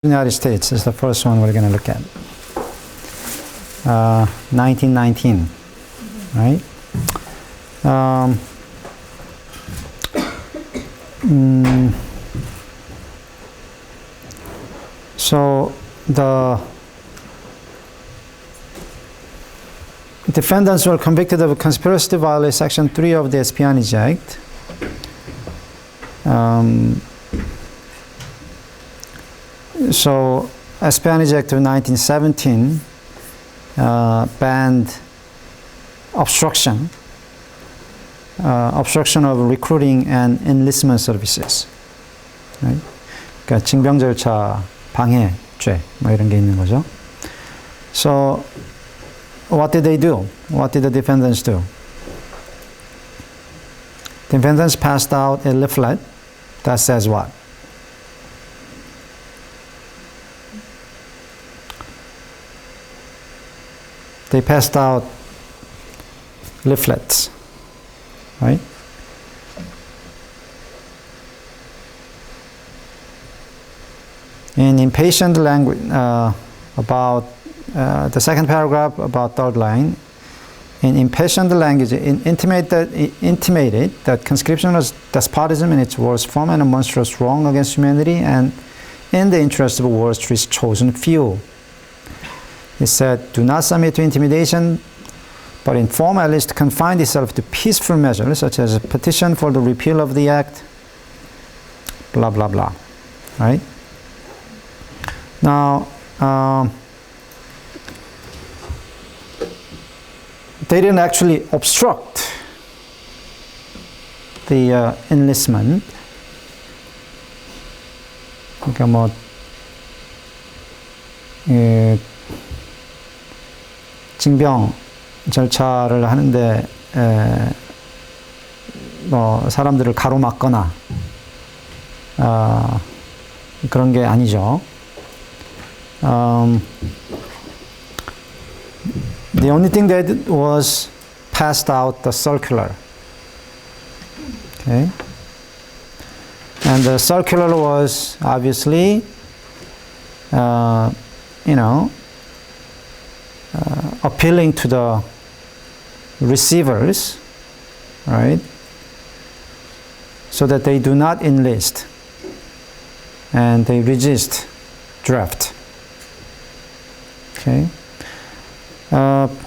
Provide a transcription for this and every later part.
United States is the first one we're going to look at. 1919, right? So the defendants were convicted of conspiracy to violate Section 3 of the Espionage Act. So, Espionage Act of 1917 banned obstruction of recruiting and enlistment services. Right? 그러니까 징병 절차 방해죄 뭐 이런 게 있는 거죠. So, what did they do? What did the defendants do? Defendants passed out a leaflet that says what? They passed out leaflets, right? In impatient language, about the second paragraph, about third line, in impassioned language, intimated that conscription was despotism in its worst form and a monstrous wrong against humanity and in the interest of wars to its chosen few. He said, do not submit to intimidation, but in form at least confine itself to peaceful measures, such as a petition for the repeal of the act, blah, blah, blah. Right? Now, they didn't actually obstruct the enlistment. 그러니까 뭐, 징병 절차를 하는데 뭐 사람들을 가로막거나 그런 게 아니죠. The only thing they did was passed out the circular. Okay, and the circular was obviously, appealing to the receivers, right? So that they do not enlist and they resist draft. Okay.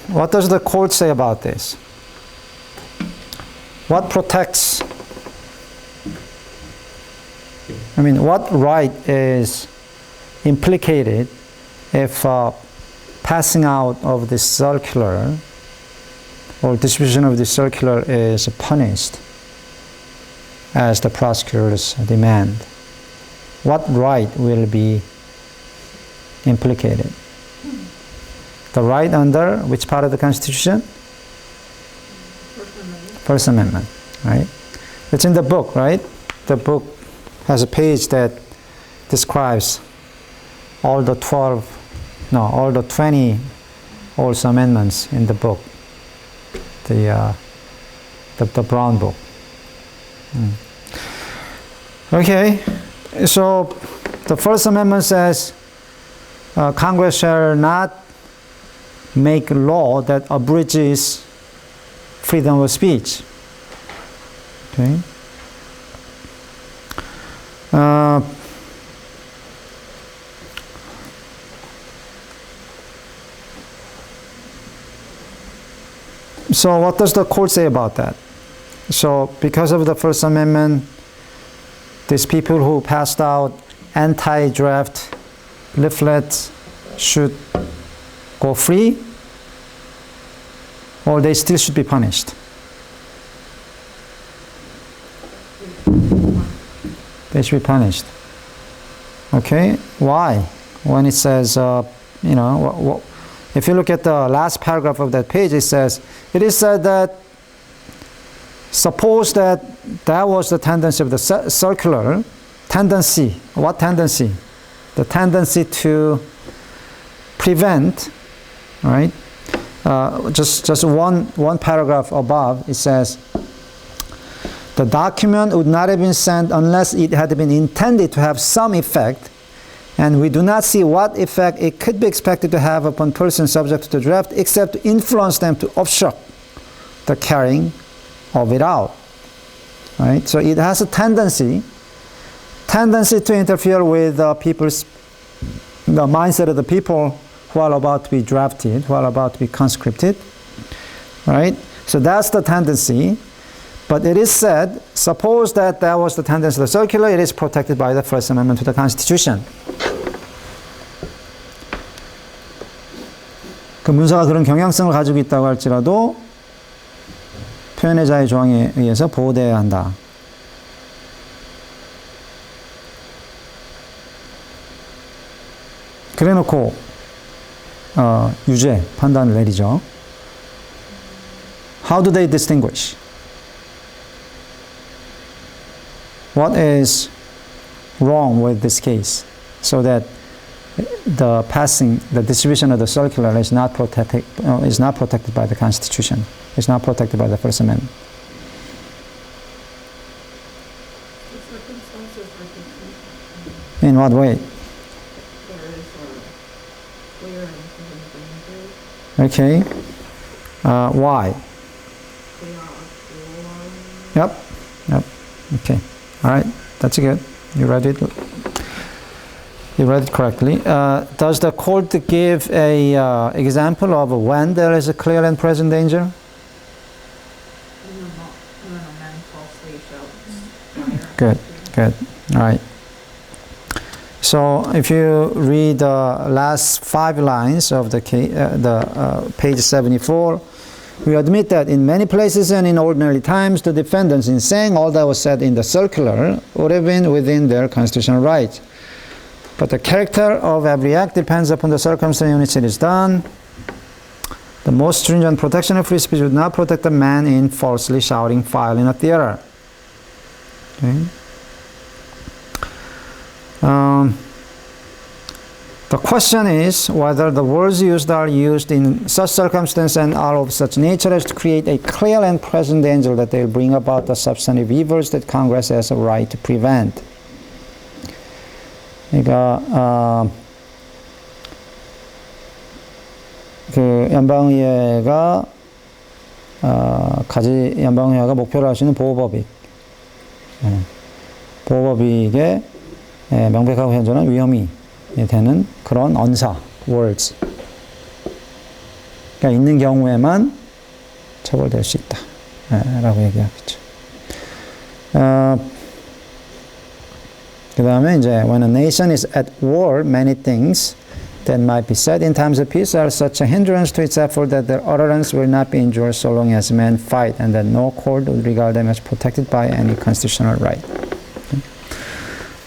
What does the court say about this? What protects? What right is implicated if passing out of this circular or distribution of the circular is punished as the prosecutors demand? What right will be implicated? The right under which part of the Constitution? First Amendment, right? It's in the book, right? The book has a page that describes all the 20 also amendments in the book, the Brown book. Okay, so the First Amendment says Congress shall not make law that abridges freedom of speech. Okay. So what does the court say about that? So because of the First Amendment, these people who passed out anti-draft leaflets should go free, or they still should be punished? They should be punished. Okay, why? When it says, if you look at the last paragraph of that page, it is said that suppose that was the tendency of the circular, tendency, what tendency? The tendency to prevent, right? Just one paragraph above, it says, the document would not have been sent unless it had been intended to have some effect and we do not see what effect it could be expected to have upon persons subject to the draft except to influence them to obstruct the carrying of it out. Right? So it has a tendency to interfere with the mindset of the people who are about to be drafted, who are about to be conscripted. Right? So that's the tendency. But it is said, suppose that was the tendency of the circular, it is protected by the First Amendment to the Constitution. 그 문서가 그런 경향성을 가지고 있다고 할지라도 표현의 자유 조항에 의해서 보호되어야 한다. 그래놓고 유죄 판단을 내리죠. How do they distinguish? What is wrong with this case so that the distribution of the circular is not protected by the Constitution, is not protected by the First Amendment? In what way? Okay. Why? Yep. Okay. All right. That's good. You read it. You read it correctly. Does the court give a example of when there is a clear and present danger? Good. All right. So if you read the last 5 lines of the page 74, we admit that in many places and in ordinary times, the defendants, in saying all that was said in the circular, would have been within their constitutional rights. But the character of every act depends upon the circumstance in which it is done. The most stringent protection of free speech would not protect a man in falsely shouting fire in a theater. Okay. The question is whether the words used are used in such circumstances and are of such nature as to create a clear and present danger that they will bring about the substantive evils that Congress has a right to prevent. 그러니까 그 연방의회가 연방의회가 목표로 할 수 있는 보호법익, 보호법익에 명백하고 현존한 위험이 되는 그런 언사, words 가 있는 경우에만 처벌될 수 있다 라고 얘기하겠죠. 그 다음에 이제 when a nation is at war, many things that might be said in times of peace are such a hindrance to its effort that their utterance will not be endured so long as men fight, and that no court would regard them as protected by any constitutional right. Okay.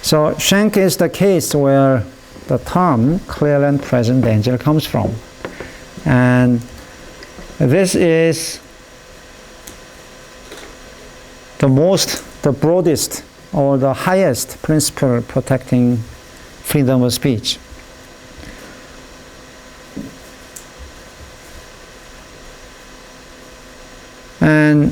So Schenck is the case where the term clear and present danger comes from. And this is the broadest or the highest principle protecting freedom of speech. And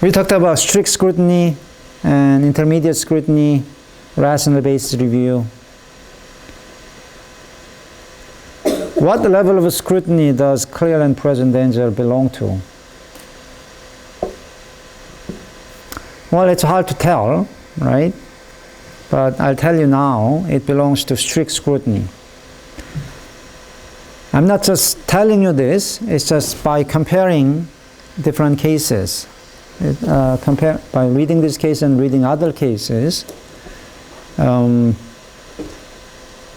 we talked about strict scrutiny and intermediate scrutiny, rational basis review. What level of scrutiny does clear and present danger belong to? Well, it's hard to tell, right? But I'll tell you now, it belongs to strict scrutiny. I'm not just telling you this, it's just by comparing different cases. By reading this case and reading other cases, I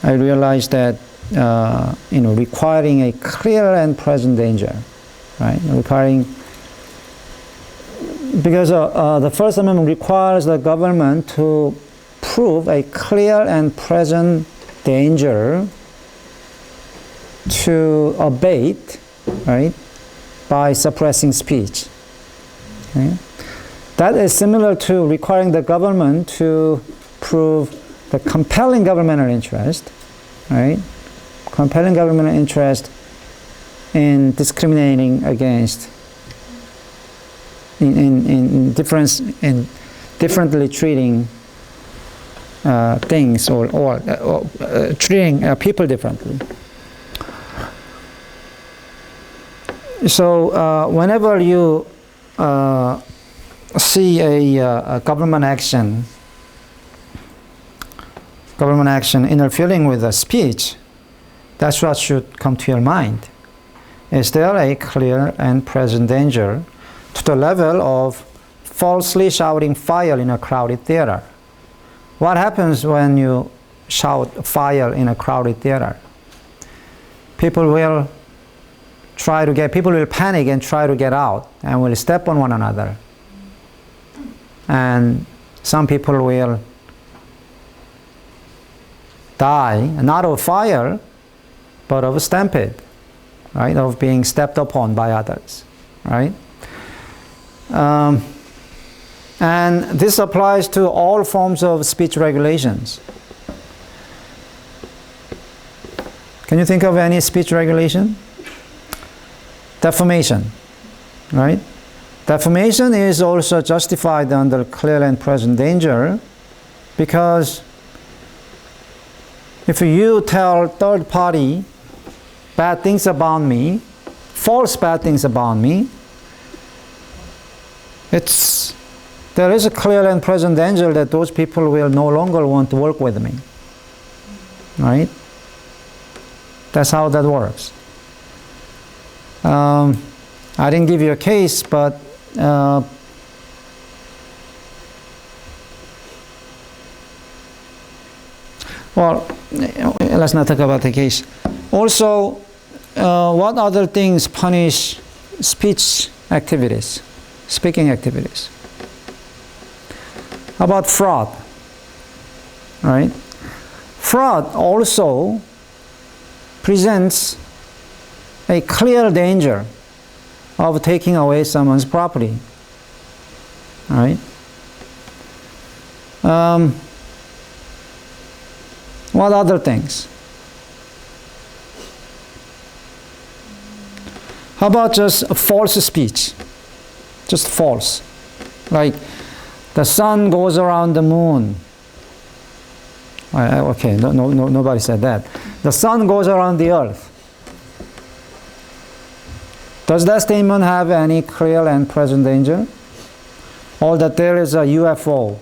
realized that requiring a clear and present danger, right? Because the First Amendment requires the government to prove a clear and present danger to abate, right, by suppressing speech. Okay? That is similar to requiring the government to prove the compelling governmental interest, right? Compelling governmental interest in discriminating against, in differently treating things or treating people differently. So whenever you see a government action interfering with a speech, that's what should come to your mind. Is there a clear and present danger to the level of falsely shouting fire in a crowded theater? What happens when you shout fire in a crowded theater? People will panic and try to get out and will step on one another. And some people will die, not of fire, but of a stampede, right? Of being stepped upon by others, right? And this applies to all forms of speech regulations. Can you think of any speech regulation? Defamation, right? Defamation is also justified under clear and present danger because if you tell third party bad things about me, false bad things about me, there is a clear and present danger that those people will no longer want to work with me, right? That's how that works. I didn't give you a case, but well, let's not talk about the case. Also, what other things punish speech activities, speaking activities? How about fraud? Right? Fraud also presents a clear danger of taking away someone's property. Right? What other things? How about just false speech? Just false. Like, the sun goes around the moon. Okay, nobody said that. The sun goes around the earth. Does that statement have any clear and present danger? Or that there is a UFO?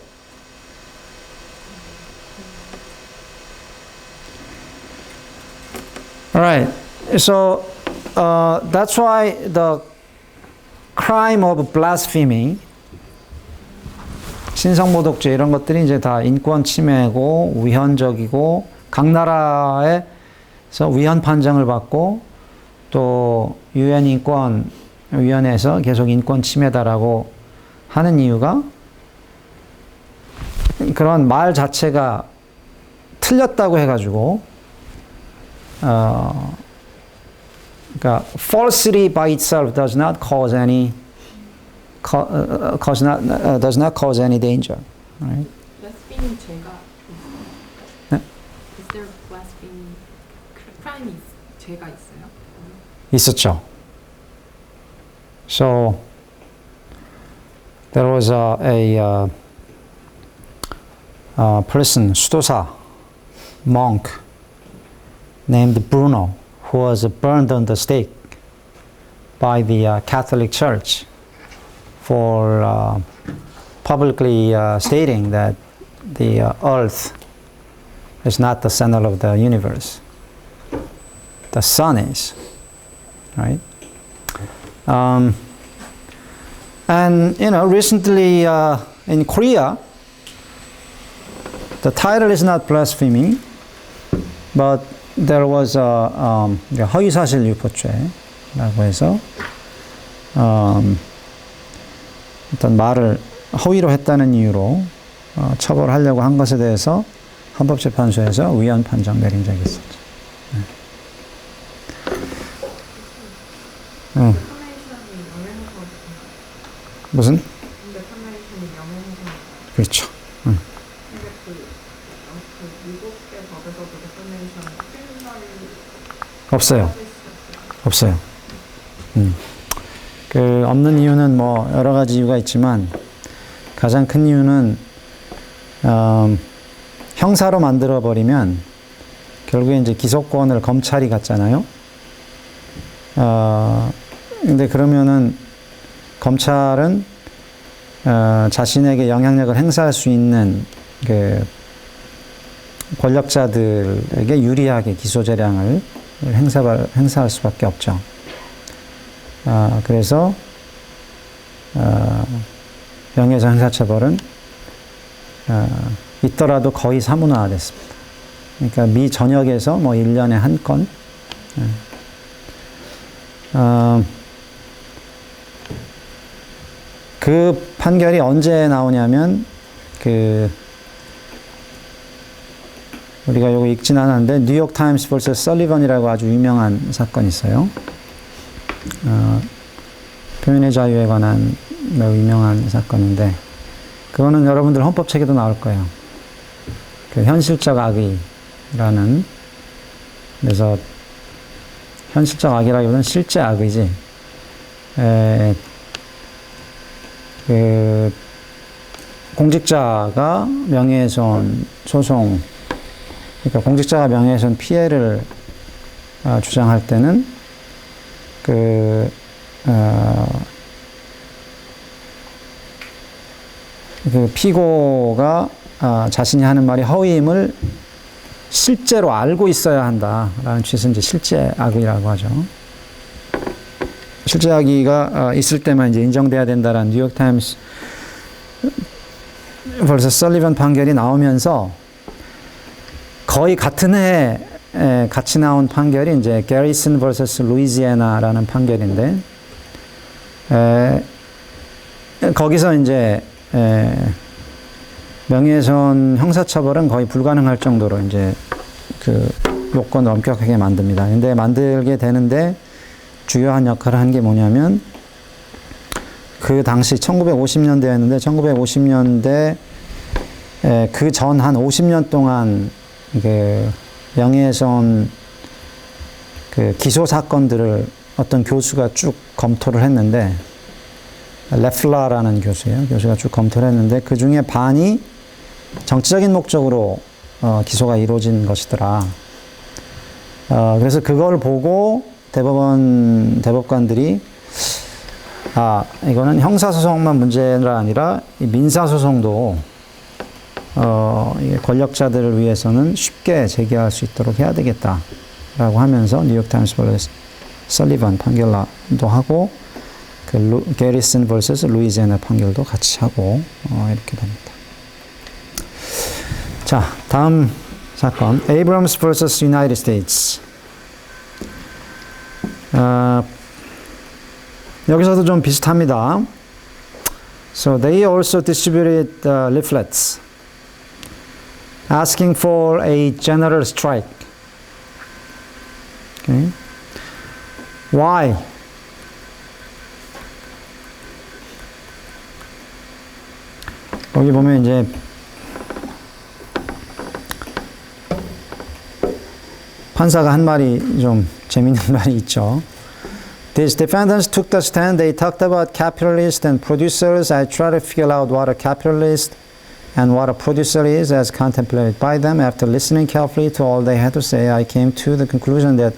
All right, so that's why the crime of blasphemy, 신성모독죄 이런 것들이 이제 다 인권 침해고 위헌적이고 각 나라에서 위헌 판정을 받고 또 유엔 인권 위원회에서 계속 인권 침해다라고 하는 이유가 그런 말 자체가 틀렸다고 해가지고 그러니까 falsity by itself does not cause any danger. Right? Blasphemy 죄가 네? Is there blasphemy crime 죄가 있어요? 있었죠. So there was a person, 수도사, monk named Bruno, who was burned on the stake by the Catholic Church for publicly stating that the earth is not the center of the universe. The sun is, right? And recently in Korea, the title is not blasphemy, but there was a 허위사실 유포죄라고 해서 어떤 말을 허위로 했다는 이유로 처벌하려고 한 것에 대해서 헌법재판소에서 위헌 판정 내린 적이 있었죠. 네. 무슨? 그렇죠. 없어요. 그 없는 이유는 뭐 여러 가지 이유가 있지만 가장 큰 이유는 형사로 만들어 버리면 결국에 이제 기소권을 검찰이 갖잖아요. 근데 그러면은 검찰은 자신에게 영향력을 행사할 수 있는 그 권력자들에게 유리하게 기소 재량을 행사할 수밖에 없죠. 그래서 명예훼손 형사처벌은 있더라도 거의 사문화됐습니다. 그러니까 미 전역에서 뭐 1년에 한 건. 그 판결이 언제 나오냐면 우리가 요거 읽진 않았는데 뉴욕 타임스 vs 설리번이라고 아주 유명한 사건이 있어요. 표현의 자유에 관한 매우 유명한 사건인데 그거는 여러분들 헌법 책에도 나올 거예요. 그 현실적 악의라는, 그래서 현실적 악의라기보다는 실제 악의지. 그 공직자가 명예훼손 소송, 그러니까 공직자가 명예훼손 피해를 주장할 때는 그 피고가 자신이 하는 말이 허위임을 실제로 알고 있어야 한다라는 취지에서 이제 실제 악의라고 하죠. 실제 악의가 있을 때만 이제 인정돼야 된다라는 뉴욕 타임스 벌써 설리번 판결이 나오면서 거의 같은 해에 같이 나온 판결이 이제 게리슨 vs 루이지애나라는 판결인데 거기서 이제 명예훼손 형사처벌은 거의 불가능할 정도로 이제 그 요건을 엄격하게 만듭니다. 근데 만들게 되는데 주요한 역할을 한 게 뭐냐면 그 당시 1950년대였는데 1950년대 그 전 한 50년 동안 그 명예훼손 그 기소 사건들을 어떤 교수가 쭉 검토를 했는데 레플라라는 교수가 쭉 검토를 했는데 그 중에 반이 정치적인 목적으로 기소가 이루어진 것이더라. 그래서 그걸 보고 대법관들이 이거는 형사소송만 문제가 아니라 민사소송도 권력자들을 위해서는 쉽게 제기할 수 있도록 해야 되겠다라고 하면서 뉴욕타임스 vs 설리번 판결도 하고 그 게리슨 vs 루이지애나 판결도 같이 하고 이렇게 됩니다. 자, 다음 사건 Abrams vs United States. 여기서도 좀 비슷합니다. So they also distributed leaflets asking for a general strike. Okay. Why? 여기 보면 이제 판사가 한 말이 좀 재밌는 말이 있죠. These defendants took the stand. They talked about capitalists and producers. I tried to figure out what a capitalist and what a producer is as contemplated by them. After listening carefully to all they had to say, I came to the conclusion that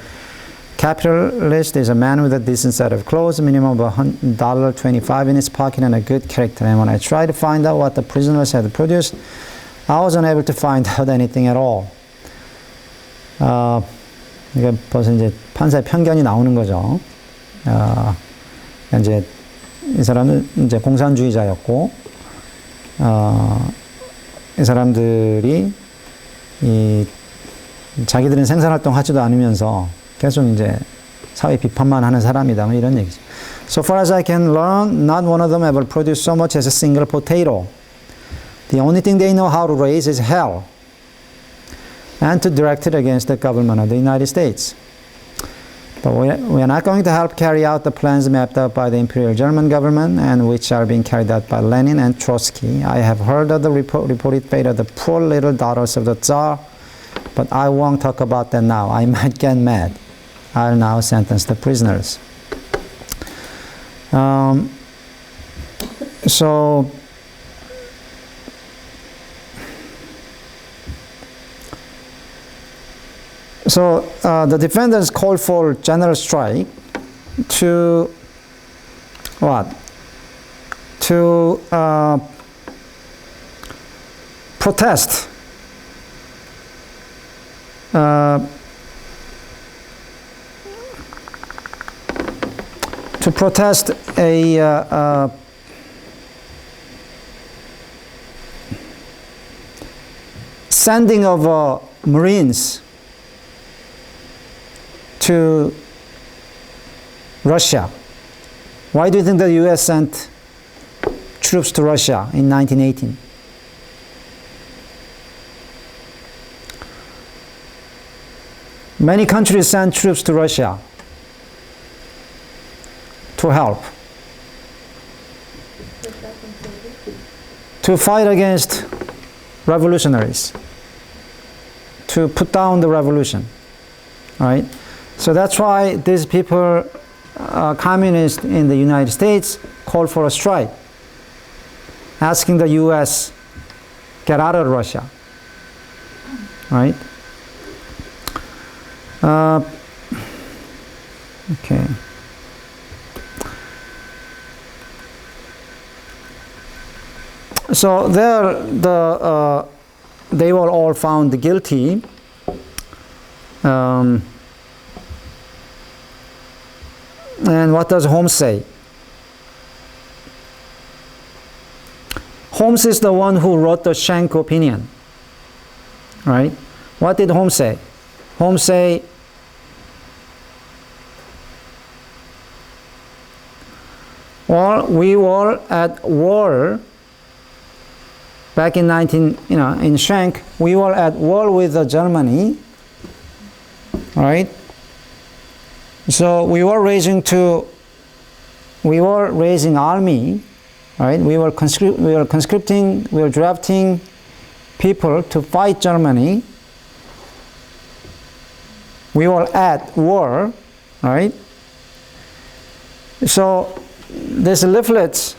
capitalist is a man with a decent set of clothes, a minimum of $1.25 in his pocket, and a good character. And when I tried to find out what the prisoners had produced, I was unable to find out anything at all. 이게 벌써 이제 판사의 편견이 나오는 거죠. 이제 이 사람은 이제 공산주의자였고, 이 사람들이 자기들은 생산활동 하지도 않으면서 계속 이제 사회 비판만 하는 사람이다. 뭐 이런 얘기죠. So far as I can learn, not one of them ever produced so much as a single potato. The only thing they know how to raise is hell, and to direct it against the government of the United States. But we are not going to help carry out the plans mapped out by the Imperial German government and which are being carried out by Lenin and Trotsky. I have heard of the reported fate of the poor little daughters of the Tsar, but I won't talk about that now. I might get mad. I'll now sentence the prisoners. So So the defendants called for general strike to what? To protest a sending of Marines to Russia. Why do you think the U.S. sent troops to Russia in 1918? Many countries sent troops to Russia to help, to fight against revolutionaries, to put down the revolution, right? So that's why these people, communists in the United States, called for a strike, asking the U.S. get out of Russia, right? Okay. So there, they were all found guilty. And what does Holmes say? Holmes is the one who wrote the Schenck opinion, right? What did Holmes say? Holmes say, well, we were at war back in in Schenck, we were at war with Germany, right? So we were raising army, right? We were conscripting, we were drafting people to fight Germany. We were at war, right? So these leaflets,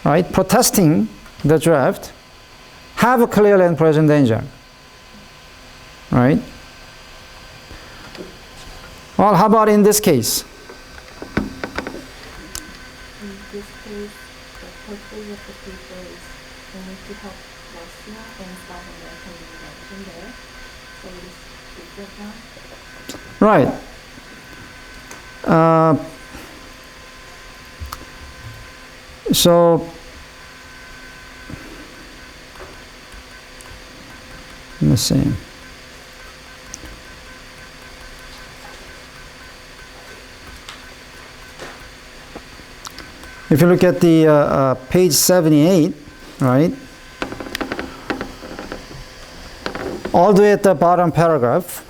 right, protesting the draft, have a clear and present danger, right? Well, how about in this case? In this case, the purpose of the paper is only to help Russia and South American invasion there. So it's different now. Right. So let me see. If you look at the page 78, right, all the way at the bottom paragraph,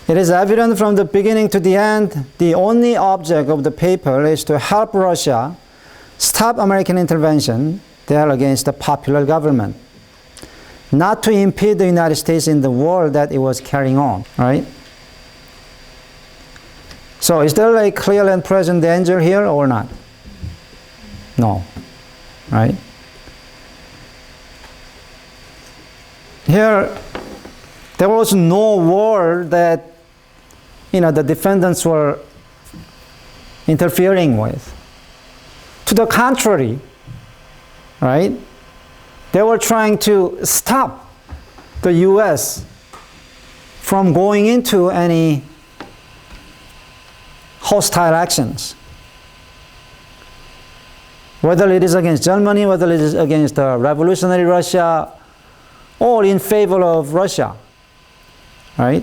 it is evident from the beginning to the end, the only object of the paper is to help Russia stop American intervention there against the popular government, not to impede the United States in the war that it was carrying on, right? So is there a clear and present danger here or not? No, right? Here, there was no war that, the defendants were interfering with. To the contrary, right? They were trying to stop the U.S. from going into any hostile actions. Whether it is against Germany, whether it is against revolutionary Russia, or in favor of Russia, right?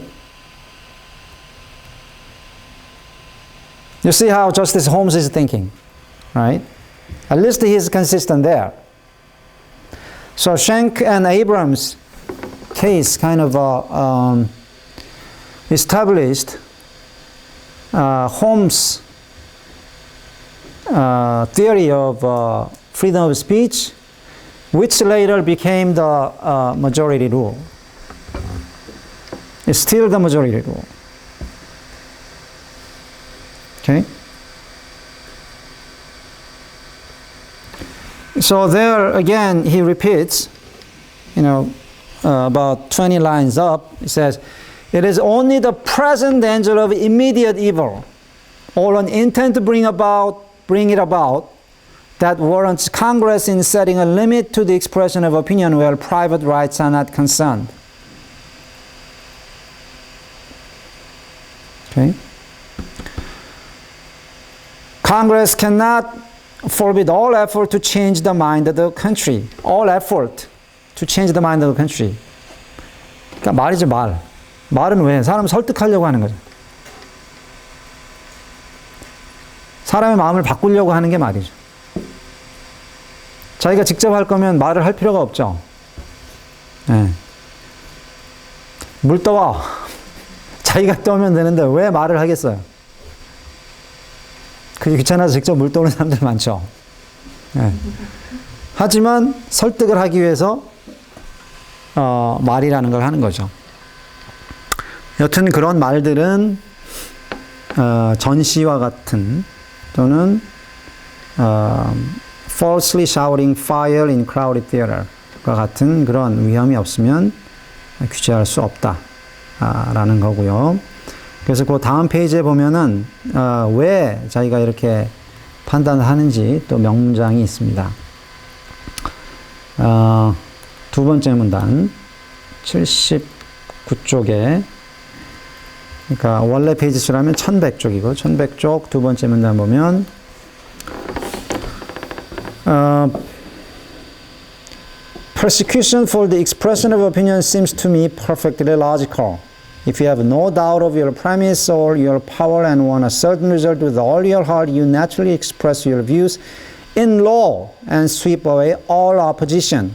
You see how Justice Holmes is thinking, right? At least he is consistent there. So Schenck and Abrams' case kind of established Holmes' theory of freedom of speech, which later became the majority rule. It's still the majority rule. Okay? So there again, he repeats, about 20 lines up, he says, It is only the present danger of immediate evil or an intent to bring it about that warrants Congress in setting a limit to the expression of opinion where private rights are not concerned. Okay? Congress cannot forbid all effort to change the mind of the country. All effort to change the mind of the country. 그러니까 말이죠, 말. 말은 왜? 사람을 설득하려고 하는 거죠. 사람의 마음을 바꾸려고 하는 게 말이죠. 자기가 직접 할 거면 말을 할 필요가 없죠. 네. 물 떠와. 자기가 떠오면 되는데 왜 말을 하겠어요? 그게 귀찮아서 직접 물 떠오는 사람들 많죠. 네. 하지만 설득을 하기 위해서 말이라는 걸 하는 거죠. 여튼 그런 말들은 전시와 같은 또는 falsely shouting fire in crowded theater과 같은 그런 위험이 없으면 규제할 수 없다라는 거고요. 그래서 그 다음 페이지에 보면은 왜 자기가 이렇게 판단을 하는지 또 명문장이 있습니다. 두 번째 문단 79쪽에 그러니까 원래 페이지 수라면 1100쪽이고 1100쪽 두 번째 문단 보면 Persecution for the expression of opinion seems to me perfectly logical. If you have no doubt of your premise or your power and want a certain result with all your heart, you naturally express your views in law and sweep away all opposition.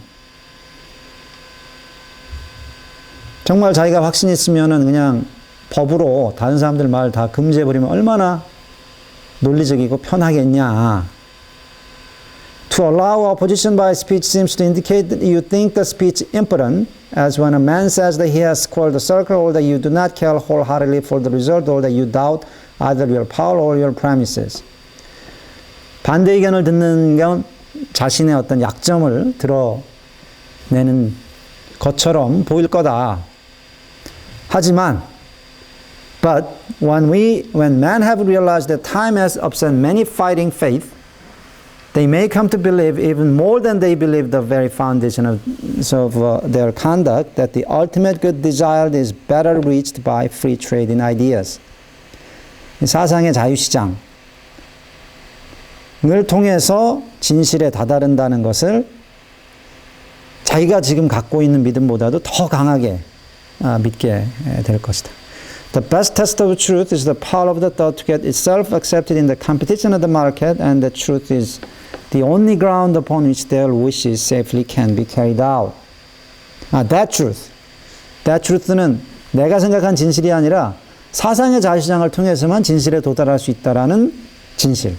정말 자기가 확신이 있으면은 그냥 법으로 다른 사람들 말 다 금지해버리면 얼마나 논리적이고 편하겠냐. To allow opposition by speech seems to indicate that you think the speech impotent, as when a man says that he has squared the circle, or that you do not care wholeheartedly for the result, or that you doubt either your power or your premises. 반대 의견을 듣는 건 자신의 어떤 약점을 드러내는 것처럼 보일 거다. 하지만 But when men have realized that time has upset many fighting faith, they may come to believe even more than they believe the very foundation of their conduct, that the ultimate good desired is better reached by free trade in ideas. 사상의 자유시장을 통해서 진실에 다다른다는 것을 자기가 지금 갖고 있는 믿음보다도 더 강하게 믿게 될 것이다. The best test of truth is the power of the thought to get itself accepted in the competition of the market, and the truth is the only ground upon which their wishes safely can be carried out. That truth. That truth는 내가 생각한 진실이 아니라 사상의 자유시장을 통해서만 진실에 도달할 수 있다라는 진실.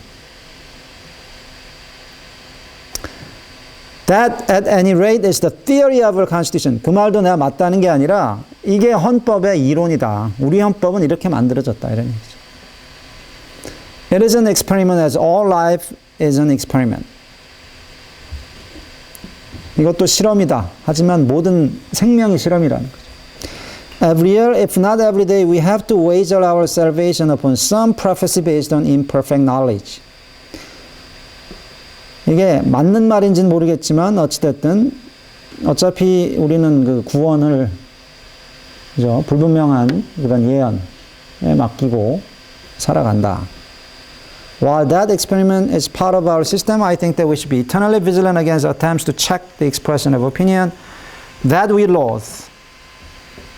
That at any rate is the theory of our constitution. 그 말도 내가 맞다는 게 아니라 이게 헌법의 이론이다. 우리 헌법은 이렇게 만들어졌다. 이런 얘기죠. It is an experiment as all life is an experiment. 이것도 실험이다. 하지만 모든 생명이 실험이라는 거죠. Every year, if not every day, we have to wager our salvation upon some prophecy based on imperfect knowledge. 이게 맞는 말인지는 모르겠지만 어찌됐든 어차피 우리는 그 구원을 그죠? 불분명한 그런 예언에 맡기고 살아간다. While that experiment is part of our system, I think that we should be eternally vigilant against attempts to check the expression of opinion that we loathe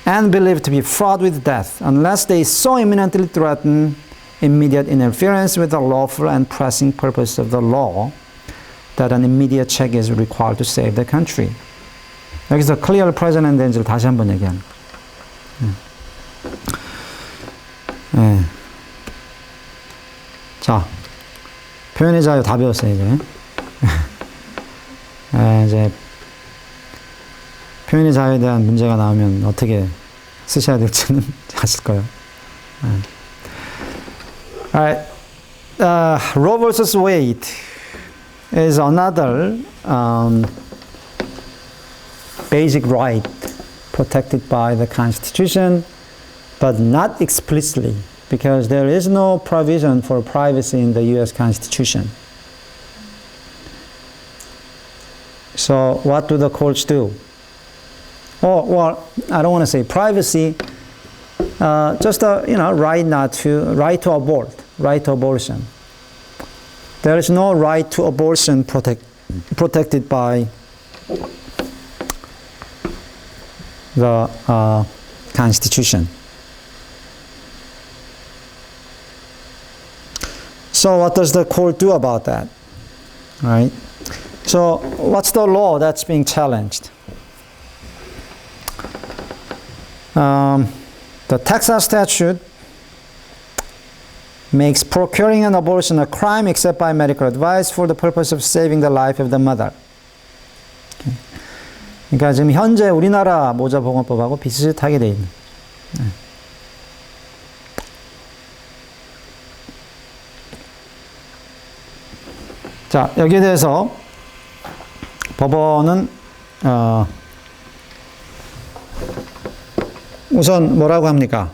and believe to be fraught with death, unless they so imminently threaten immediate interference with the lawful and pressing purpose of the law that an immediate check is required to save the country. 여기서 clear, present, and danger를 다시 한번 얘기하는 거죠. 네. 자, 표현의 자유 다 배웠어요, 이제. 이제 표현의 자유에 대한 문제가 나오면 어떻게 쓰셔야 될지는 아실 거예요. Alright, Roe vs. Wade is another basic right protected by the Constitution. but not explicitly, because there is no provision for privacy in the U.S. Constitution. So what do the courts do? Oh, well, I don't want to say privacy, just a right to abort, right to abortion. There is no right to abortion protected by the Constitution. So what does the court do about that? Right? So what's the law that's being challenged? The Texas statute makes procuring an abortion a crime except by medical advice for the purpose of saving the life of the mother. 그러니까 지금 현재 우리나라 모자보건법하고 비슷하게 돼 있는. 자, 여기에 대해서 법원은 우선 뭐라고 합니까?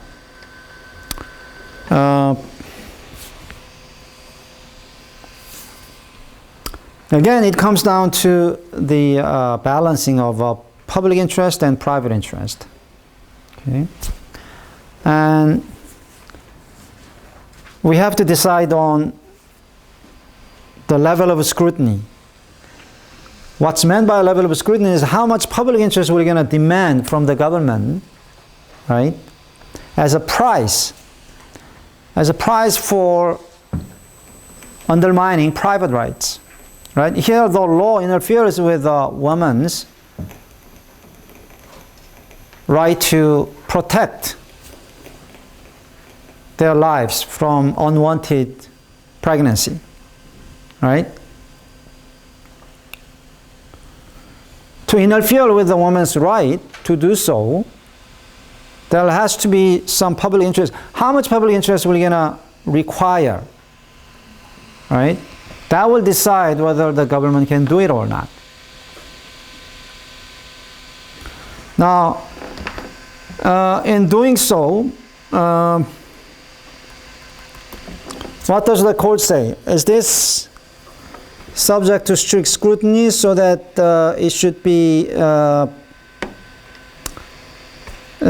Again, it comes down to the balancing of public interest and private interest. Okay? And we have to decide on the level of scrutiny. What's meant by a level of scrutiny is how much public interest we're going to demand from the government, right? As a price for undermining private rights. Right? Here the law interferes with a woman's right to protect their lives from unwanted pregnancy. Right? To interfere with the woman's right to do so, there has to be some public interest. How much public interest are we going to require? Right? That will decide whether the government can do it or not. Now, in doing so, what does the court say? Is this subject to strict scrutiny so that it should be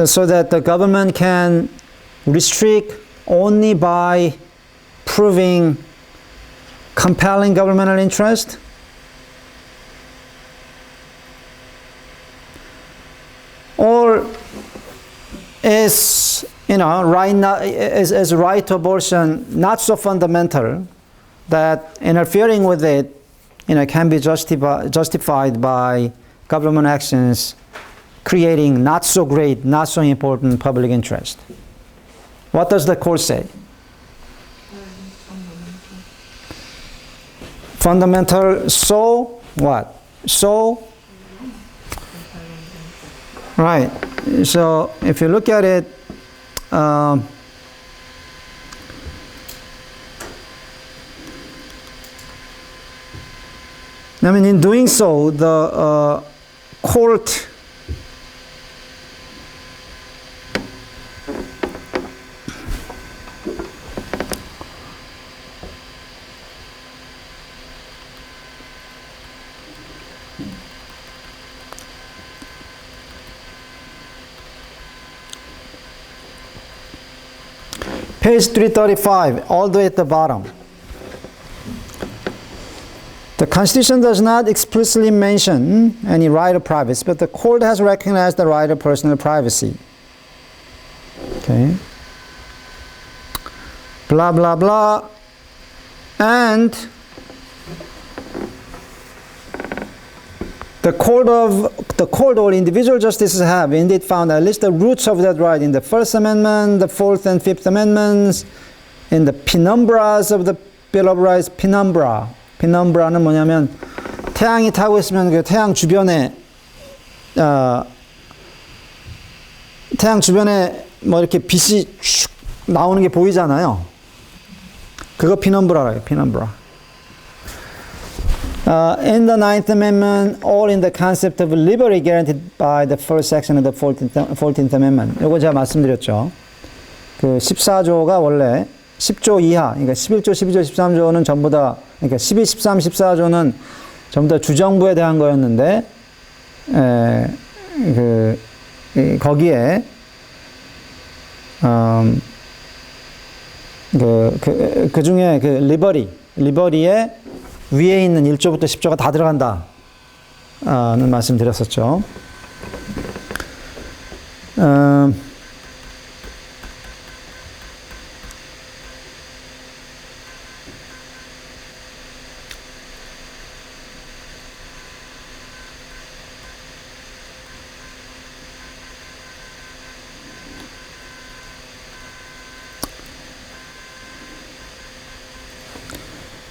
so that the government can restrict only by proving compelling governmental interest? Or is right to abortion not so fundamental that interfering with it can be justified by government actions creating not so great, not so important public interest? What does the court say? Fundamental, so what? So, right. So if you look at it, in doing so, the court page 335, all the way at the bottom. The Constitution does not explicitly mention any right of privacy, but the court has recognized the right of personal privacy. Okay. Blah, blah, blah. And the court or individual justices have indeed found at least the roots of that right in the First Amendment, the Fourth and Fifth Amendments, in the penumbras of the Bill of Rights. Penumbra는 뭐냐면 태양이 타고 있으면 그 태양 주변에 뭐 이렇게 빛이 슉 나오는 게 보이잖아요. 그거 penumb라예요. penumbra. In the Ninth Amendment, or in the concept of liberty guaranteed by the first section of the 14th Amendment. 이거 제가 말씀드렸죠. 그 14조가 원래 10조 이하, 그러니까 11조, 12조, 13조는 전부 다, 그러니까 12, 13, 14조는 전부 다 주정부에 대한 거였는데, 거기에, 그 중에 그 리버리의 위에 있는 1조부터 10조가 다 들어간다. 는 말씀 드렸었죠.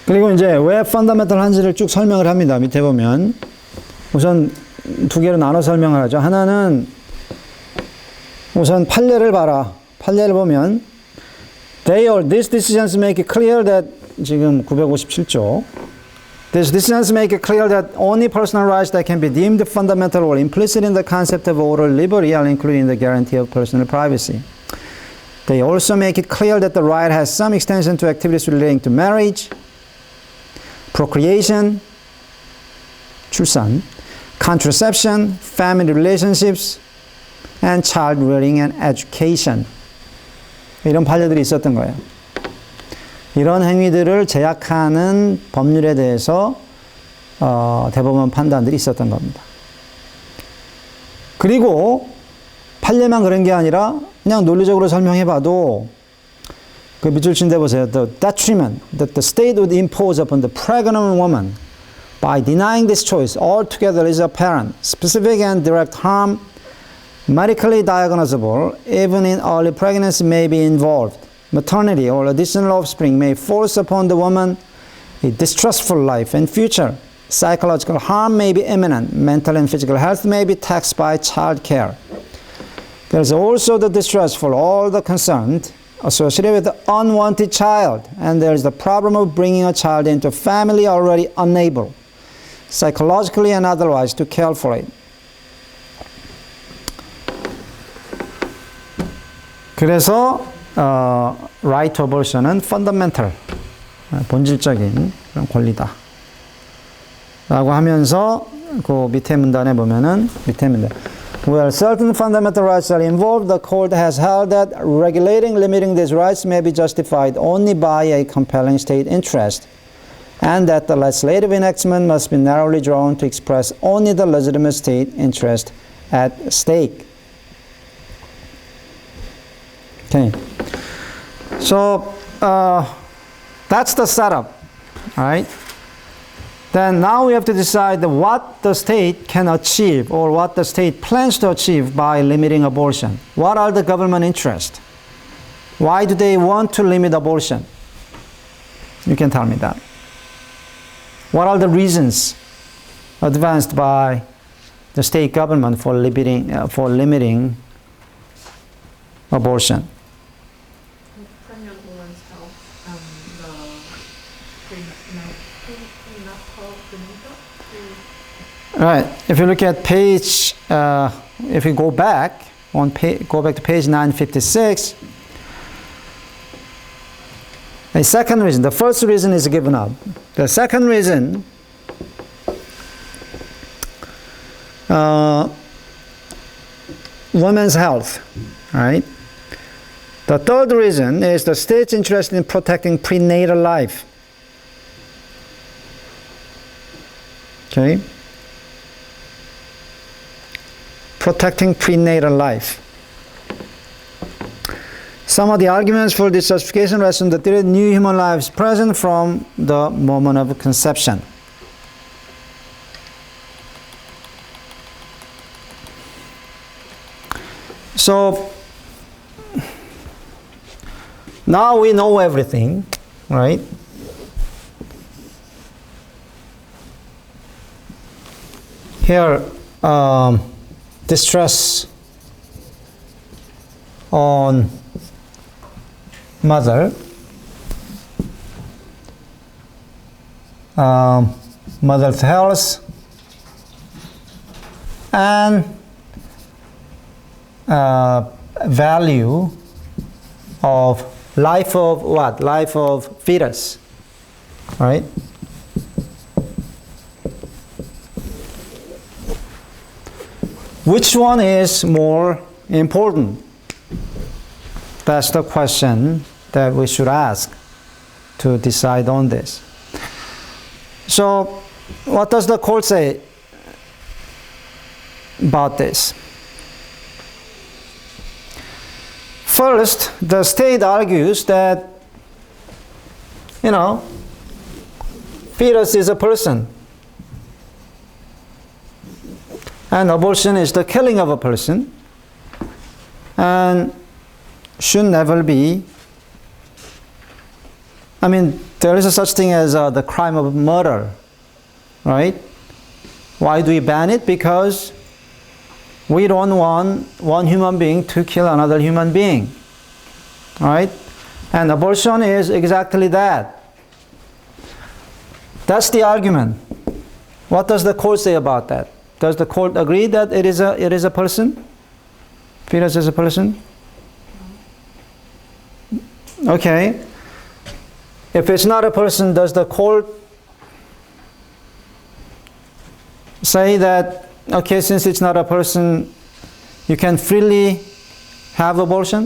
그리고 이제 왜 펀더멘털한지를 쭉 설명을 합니다. 밑에 보면 우선 두 개로 나눠 설명을 하죠. 하나는 우선 판례를 봐라. 판례를 보면 these decisions make it clear that 지금 957조 These decisions make it clear that only personal rights that can be deemed fundamental or implicit in the concept of oral liberty are included in the guarantee of personal privacy. They also make it clear that the right has some extension to activities relating to marriage, procreation, 출산, contraception, family relationships, and child rearing and education. 이런 판례들이 있었던 거예요. 이런 행위들을 제약하는 법률에 대해서 대법원 판단들이 있었던 겁니다. 그리고 판례만 그런 게 아니라 그냥 논리적으로 설명해봐도 그 밑줄 친 데 보세요. The detriment that the state would impose upon the pregnant woman by denying this choice altogether is apparent. Specific and direct harm, medically diagnosable, even in early pregnancy may be involved. Maternity or additional offspring may force upon the woman a distrustful life and future. Psychological harm may be imminent. Mental and physical health may be taxed by child care. There is also the distress for all the concerned associated with the unwanted child, and there is the problem of bringing a child into a family already unable, psychologically and otherwise, to care for it. 그래서 right to abortion은 fundamental, 본질적인 그런 권리다 라고 하면서 그 밑에 문단에 보면은 밑에 문단 Where certain fundamental rights are involved, the court has held that regulating, limiting these rights may be justified only by a compelling state interest, and that the legislative enactment must be narrowly drawn to express only the legitimate state interest at stake. Okay. So that's the setup, all right? Then now we have to decide what the state can achieve or what the state plans to achieve by limiting abortion. What are the government interests? Why do they want to limit abortion? You can tell me that. What are the reasons advanced by the state government for limiting abortion? Pregnant woman's health, Right. If you look at page, if you go back go back to page 956. A second reason. The first reason is given up. The second reason, women's health. Right. The third reason is the state's interest in protecting prenatal life. Okay. Protecting prenatal life. Some of the arguments for this justification rest on the theory of new human lives present from the moment of conception. So now we know everything, right? Here, distress on mother, mother's health, and value of life of what? Life of fetus, right? Which one is more important? That's the question that we should ask to decide on this. So, what does the court say about this? First, the state argues that, fetus is a person. And abortion is the killing of a person. And should never be. There is a such thing as the crime of murder, right? Why do we ban it? Because we don't want one human being to kill another human being, right? And abortion is exactly that. That's the argument. What does the court say about that? Does the court agree that it is a person? Fetus is a person? Okay. If it's not a person, does the court say that, okay, since it's not a person, you can freely have abortion?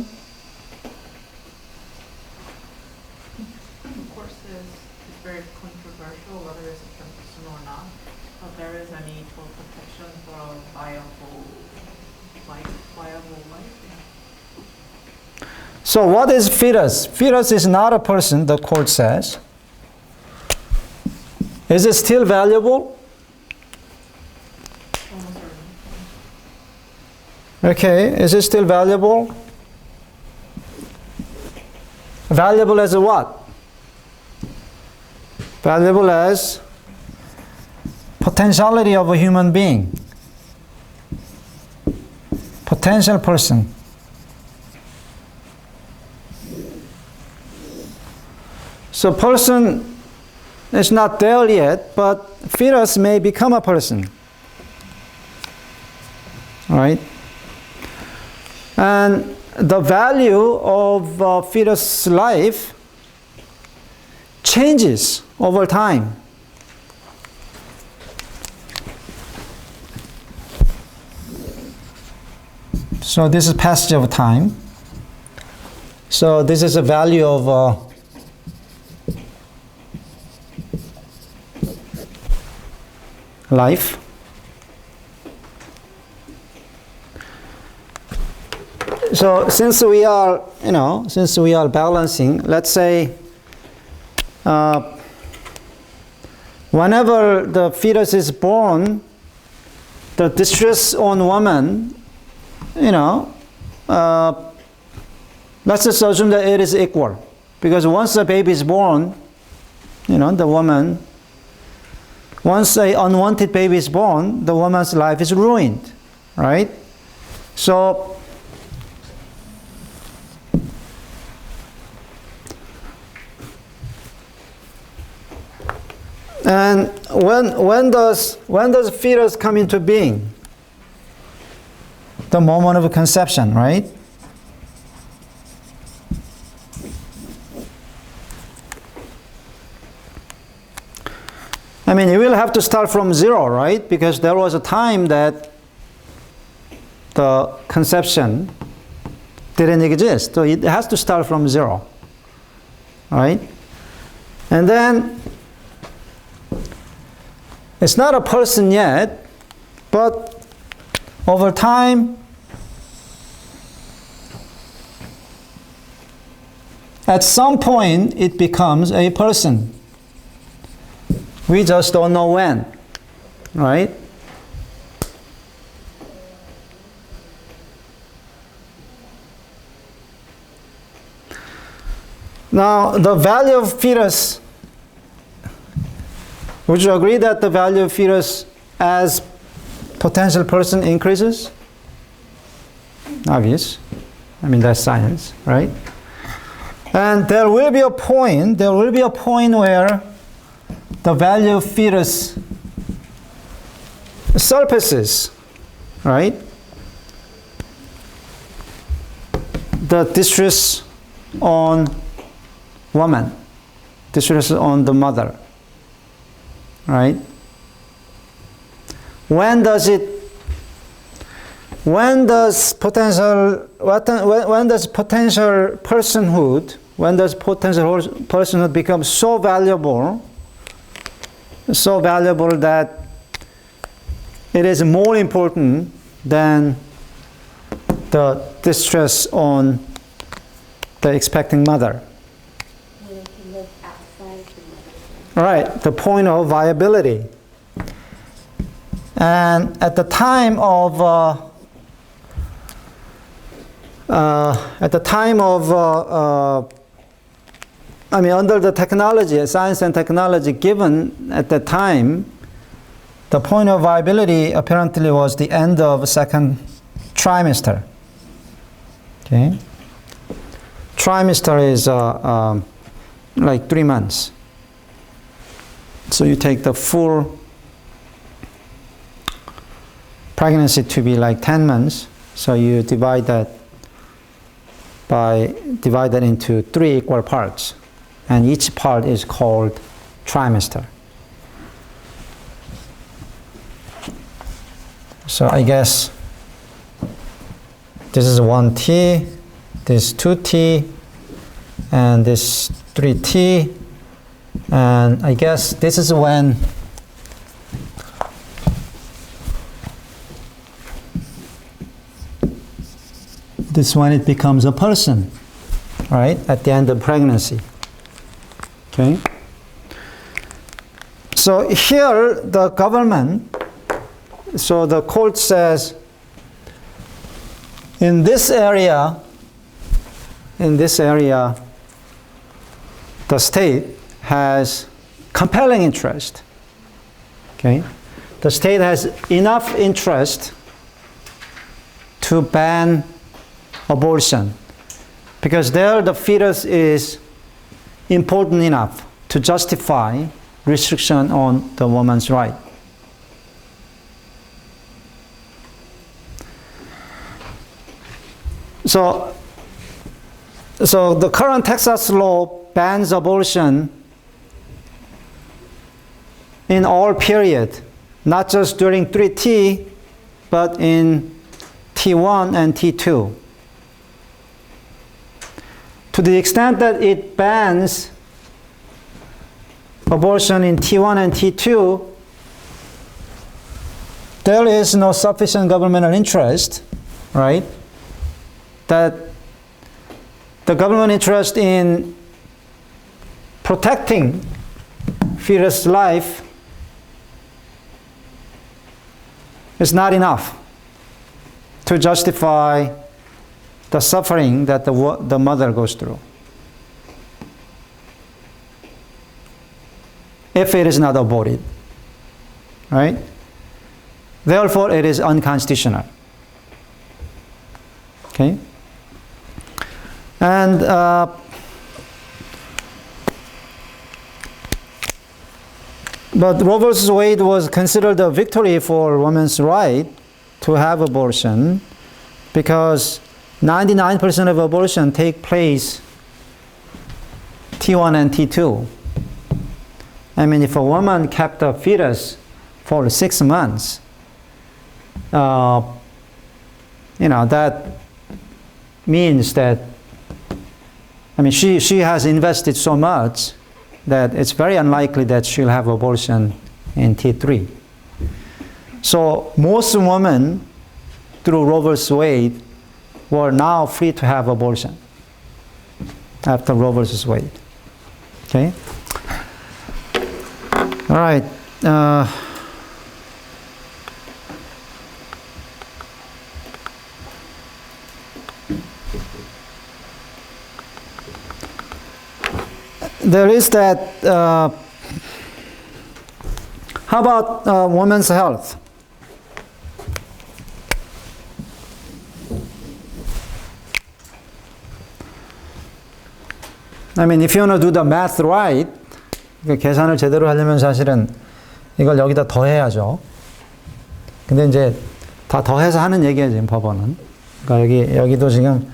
Of course, it's very controversial whether it's a person or not, but there is a need for protection for a viable life. So what is fetus? Fetus is not a person, the court says. Is it still valuable? Okay, is it still valuable? Valuable as a what? Valuable as potentiality of a human being. Potential person. So person is not there yet, but fetus may become a person. All right? And the value of fetus life changes over time. So this is passage of time. So this is a value of life. So since we are balancing, let's say whenever the fetus is born, the distress on woman, let's just assume that it is equal. Because once the baby is born, the woman, once an unwanted baby is born, the woman's life is ruined, right? So, and when does fetus come into being? The moment of conception, right? You will have to start from zero, right? Because there was a time that the conception didn't exist. So it has to start from zero, right? And then it's not a person yet, but over time, at some point, it becomes a person. We just don't know when, right? Now, the value of fetus, would you agree that the value of fetus as potential person increases? Obvious. That's science, right? And there will be a point where the value of fetus surpasses, right? The distress on woman, distress on the mother, right? When does potential personhood become so valuable that it is more important than the distress on the expecting mother? When it can live outside the mother's womb. Right, the point of viability. And at the time of under the technology, science and technology given at the time, the point of viability apparently was the end of second trimester. Okay, trimester is like 3 months. So you take the full pregnancy to be like 10 months. So you divide that into 3 equal parts. And each part is called trimester. So I guess this is 1T, this 2T, and this 3T. And I guess this is when it becomes a person, right? At the end of pregnancy. Okay. So here the government, so the court says, in this area, the state has compelling interest. Okay, the state has enough interest to ban abortion, because there the fetus is important enough to justify restriction on the woman's right. So the current Texas law bans abortion in all period, not just during 3T, but in T1 and T2. To the extent that it bans abortion in T1 and T2, there is no sufficient governmental interest, right? That the government interest in protecting fetus life is not enough to justify the suffering that the mother goes through, if it is not aborted, right? Therefore, it is unconstitutional. Okay? And but Roe versus Wade was considered a victory for women's right to have abortion, because 99% of abortion take place T1 and T2. I mean, if a woman kept a fetus for 6 months, that means that, I mean, she has invested so much that it's very unlikely that she'll have abortion in T3. So most women, through Roe versus Wade, were now free to have abortion after Roe versus Wade. Okay? All right. There is that, how about women's health? I mean, if you want to do the math right, 계산을 제대로 하려면 사실은 이걸 여기다 더해야죠. 근데 이제 다 더해서 하는 얘기예요, 지금 법원은. 그러니까 여기도 지금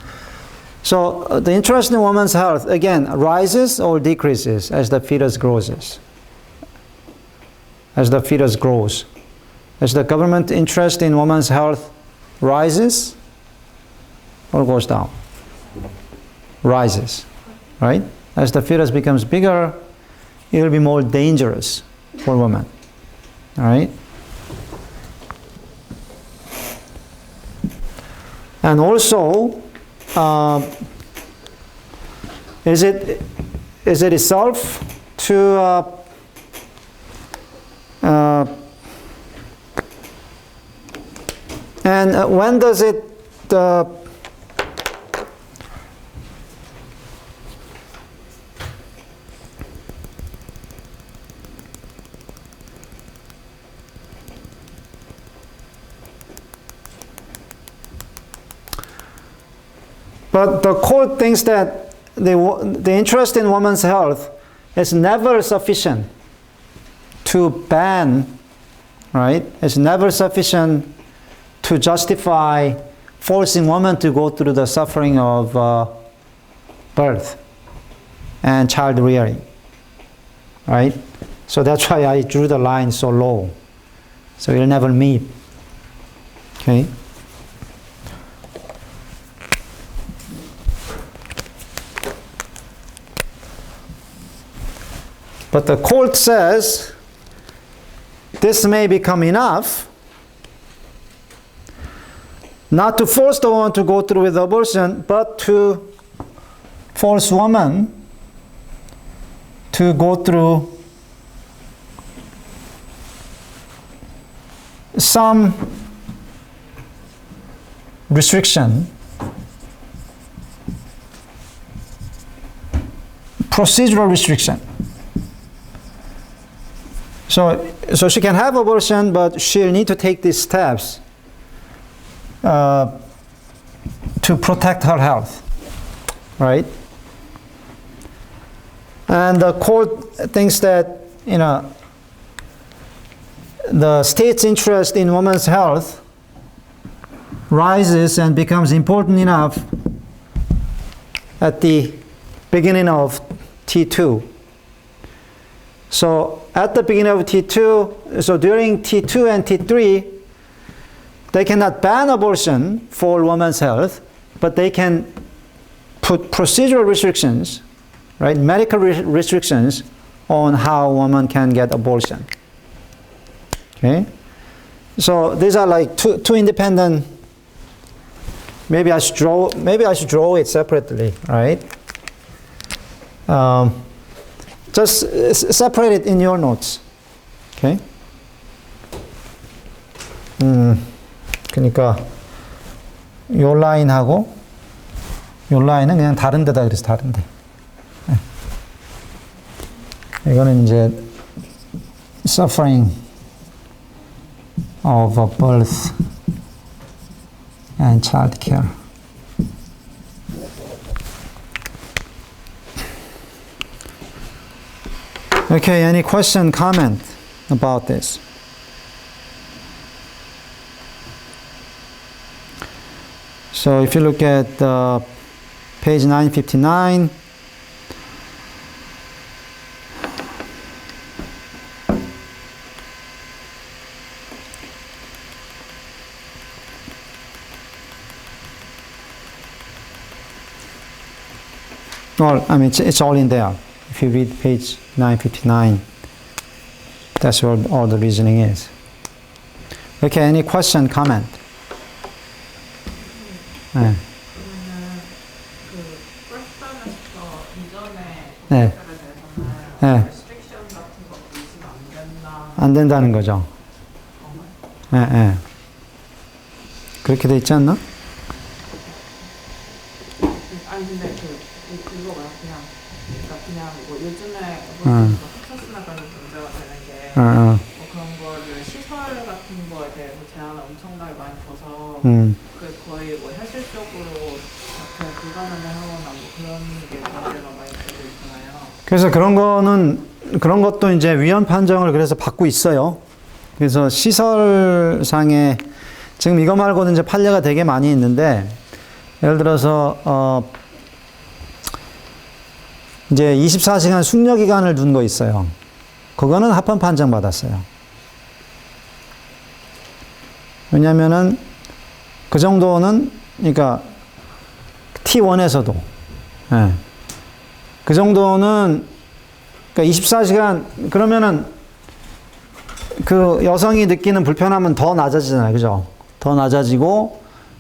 So the interest in woman's health, again, rises or decreases as the fetus grows. As the fetus grows. As the government interest in woman's health rises or goes down? Rises, right? As the fetus becomes bigger, it will be more dangerous for women, all right? And also, is it itself to and when does it but the court thinks that the interest in women's health is never sufficient to ban, right? It's never sufficient to justify forcing women to go through the suffering of birth and child rearing, right? So that's why I drew the line so low. So it'll never meet, okay? But the court says this may become enough not to force the woman to go through with abortion, but to force woman to go through some restriction, procedural restriction. So she can have abortion, but she'll need to take these steps to protect her health, right? And the court thinks that, you know, the state's interest in women's health rises and becomes important enough at the beginning of T2. So at the beginning of T2, so during T2 and T3, they cannot ban abortion for women's health, but they can put procedural restrictions, right, medical restrictions on how women can get abortion. Okay, so these are like two independent. Maybe I should draw it separately, right? Just separate it in your notes. Okay? 그러니까 요 라인하고 요 라인은 그냥 다른 데다 그래서 다른데. 이거는 이제 suffering of birth and child care. Okay, any question, comment about this? So if you look at page 959, well, I mean, it's all in there. If you read page 959, that's where all the reasoning is. Okay, any question, comment? 네. 네. 네. 안 된다는 거죠. 네, 네. 그렇게 돼 있지 않나? 아니 근데 그거가 그냥 뭐 요즘에 텍사스 나가는 문제가 되는 게 뭐 그런 거를 시설 같은 거에 대해서 제한을 엄청나게 많이 둬서 그 거의 뭐 현실적으로 그냥 불가능해하거나 뭐 그런 게 문제가 많이 되고 있잖아요. 그래서 그런 것도 이제 위헌 판정을 그래서 받고 있어요. 그래서 시설상에 지금 이거 말고는 이제 판례가 되게 많이 있는데 예를 들어서 이제 24시간 숙려 기간을 둔 거 있어요. 그거는 합헌 판정 받았어요. 왜냐면은 그 정도는, 그러니까 T1에서도, 예. 그 정도는, 그러니까 24시간, 그러면은 그 여성이 느끼는 불편함은 더 낮아지잖아요. 그죠? 더 낮아지고,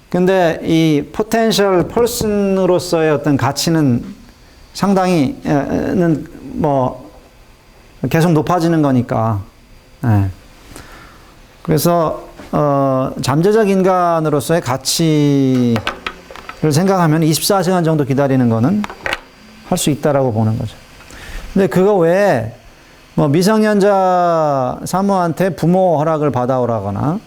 근데 이 포텐셜 펄슨으로서의 어떤 가치는 상당히, 뭐, 계속 높아지는 거니까. 예. 그래서, 잠재적 인간으로서의 가치를 생각하면 24시간 정도 기다리는 거는 할 수 있다라고 보는 거죠. 근데 그거 외에, 뭐, 미성년자 산모한테 부모 허락을 받아오라거나,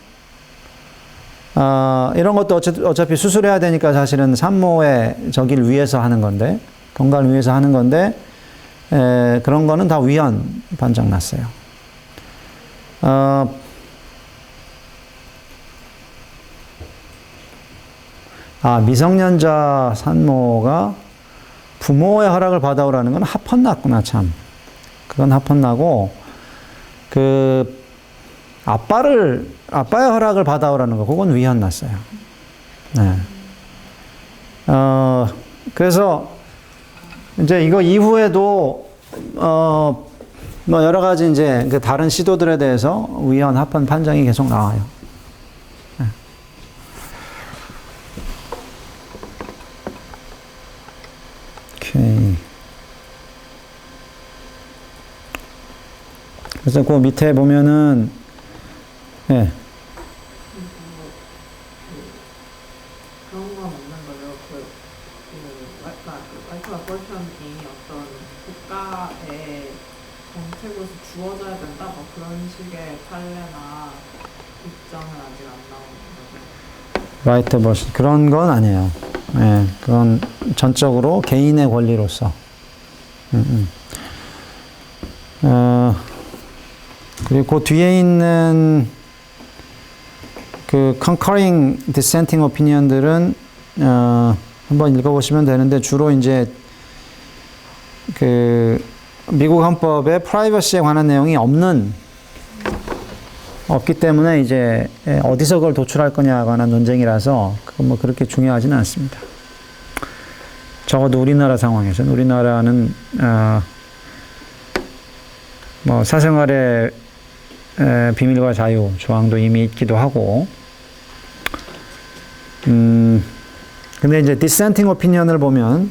이런 것도 어차피 수술해야 되니까 사실은 산모의 저기를 위해서 하는 건데, 건강을 위해서 하는 건데, 그런 거는 다 위헌 판정 났어요. 미성년자 산모가 부모의 허락을 받아오라는 건 합헌 났구나, 참. 그건 합헌 나고, 아빠의 허락을 받아오라는 거, 그건 위헌 났어요. 네. 그래서, 이제 이거 이후에도, 뭐 여러 가지 이제 그 다른 시도들에 대해서 위헌 합헌 판정이 계속 나와요. 네. 오케이. 그래서 그 밑에 보면은, 예. 그런 건 없는 거죠. 와이프가 보이프렌드이 어떤 국가의 정책으로서 주어져야 된다, 뭐 그런 식의 판례나 입장은 아직 안 나오는 거죠. 라이트 버시 그런 건 아니에요. 예, 그건 전적으로 개인의 권리로서. 그리고 그 뒤에 있는 그 concurring dissenting opinion들은 한번 읽어보시면 되는데, 주로 이제 그 미국 헌법에 프라이버시에 관한 내용이 없기 때문에 이제 어디서 그걸 도출할 거냐에 관한 논쟁이라서 그건 뭐 그렇게 중요하지는 않습니다. 적어도 우리나라 상황에서는. 우리나라는 뭐 사생활의 비밀과 자유 조항도 이미 있기도 하고, 근데 이제 dissenting opinion을 보면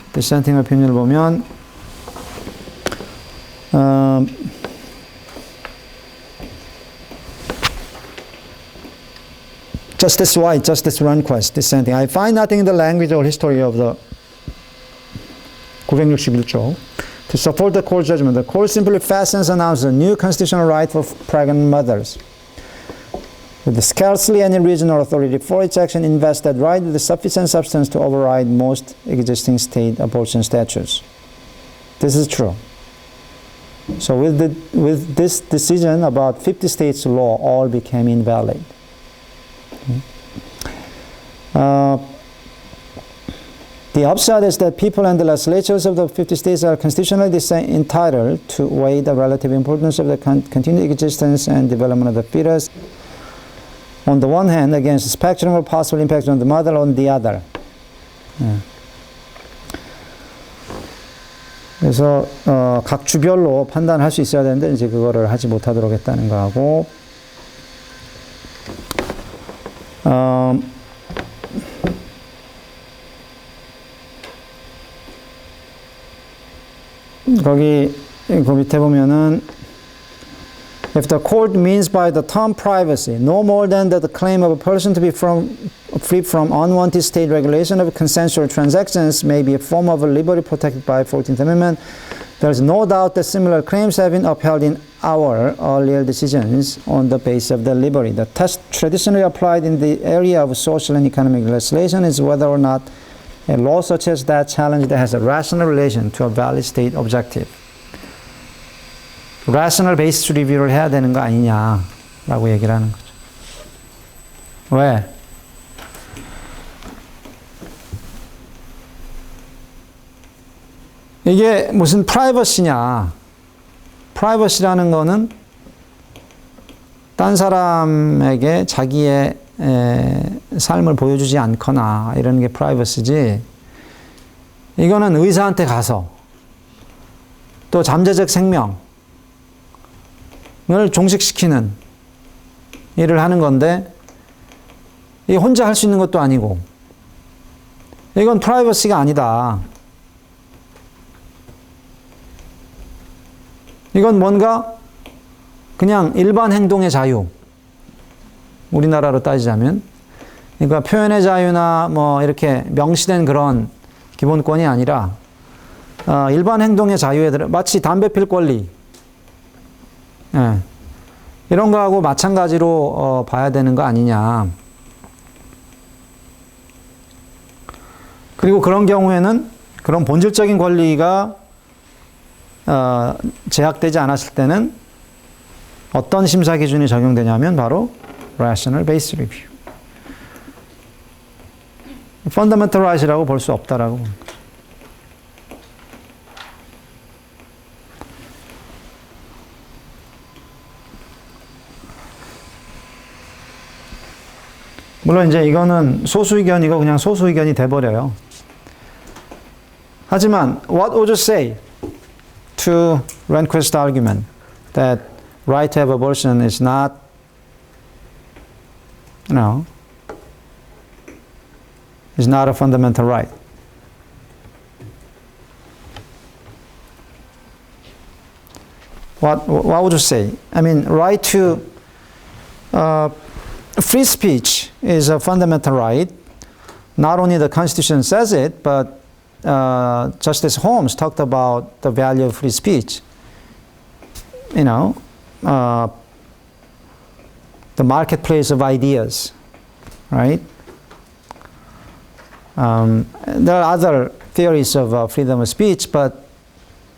Justice White, Justice Rehnquist, dissenting. I find nothing in the language or history of the 961조 to support the court judgment. The court simply fastens and announces a new constitutional right for pregnant mothers, with scarcely any reason or authority for its action, invests that right with sufficient substance to override most existing state abortion statutes. This is true. So with this decision, about 50 states' law all became invalid. The upshot is that people and the legislatures of the 50 states are constitutionally entitled to weigh the relative importance of the continued existence and development of the fetus on the one hand against the spectrum of possible impacts on the mother on the other. 그래서 각 주별로 판단할 수 있어야 되는데 이제 그거를 하지 못하도록 했다는 거하고, 거기 그 밑에 보면은 if the court means by the term privacy no more than that the claim of a person to be free from unwanted state regulation of consensual transactions may be a form of a liberty protected by 14th Amendment, there is no doubt that similar claims have been upheld in our earlier decisions on the basis of the liberty. The test traditionally applied in the area of social and economic legislation is whether or not a law such as that challenge that has a rational relation to a valid state objective. rational basis review를 해야 되는 거 아니냐라고 얘기를 하는 거죠. 왜? 이게 무슨 프라이버시냐? 프라이버시라는 거는 딴 사람에게 자기의 삶을 보여주지 않거나 이런 게 프라이버시지. 이거는 의사한테 가서 또 잠재적 생명을 종식시키는 일을 하는 건데 이게 혼자 할 수 있는 것도 아니고 이건 프라이버시가 아니다. 이건 뭔가 그냥 일반 행동의 자유. 우리나라로 따지자면. 그러니까 표현의 자유나 뭐 이렇게 명시된 그런 기본권이 아니라 일반 행동의 자유에 들어 마치 담배 필 권리. 예. 이런 거하고 마찬가지로 봐야 되는 거 아니냐. 그리고 그런 경우에는 그런 본질적인 권리가 제약되지 않았을 때는 어떤 심사 기준이 적용되냐면 바로 rational based review. fundamental right이라고 볼 수 없다라고. 물론 이제 이거는 소수 의견이고 그냥 소수 의견이 돼버려요. 하지만 what would you say to Rehnquist's argument that right to have abortion is not, is not a fundamental right? What would you say? I mean, right to free speech is a fundamental right. Not only the Constitution says it, but Justice Holmes talked about the value of free speech. The marketplace of ideas, right? There are other theories of freedom of speech, but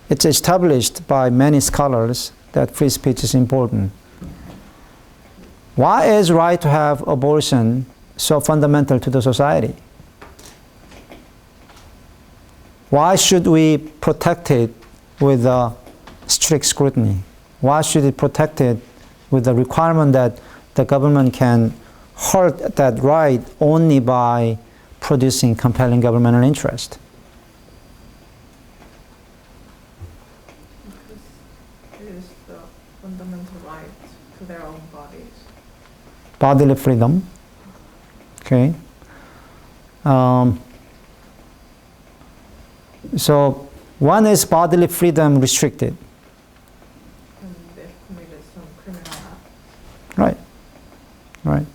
it's established by many scholars that free speech is important. Why is right to have abortion so fundamental to the society? Why should we protect it with strict scrutiny? Why should it protect it with the requirement that the government can hurt that right only by producing compelling governmental interest? Because it is the fundamental right to their own bodies. Bodily freedom. Okay. So one is bodily freedom restricted. And they've committed some criminal act. Right. Right.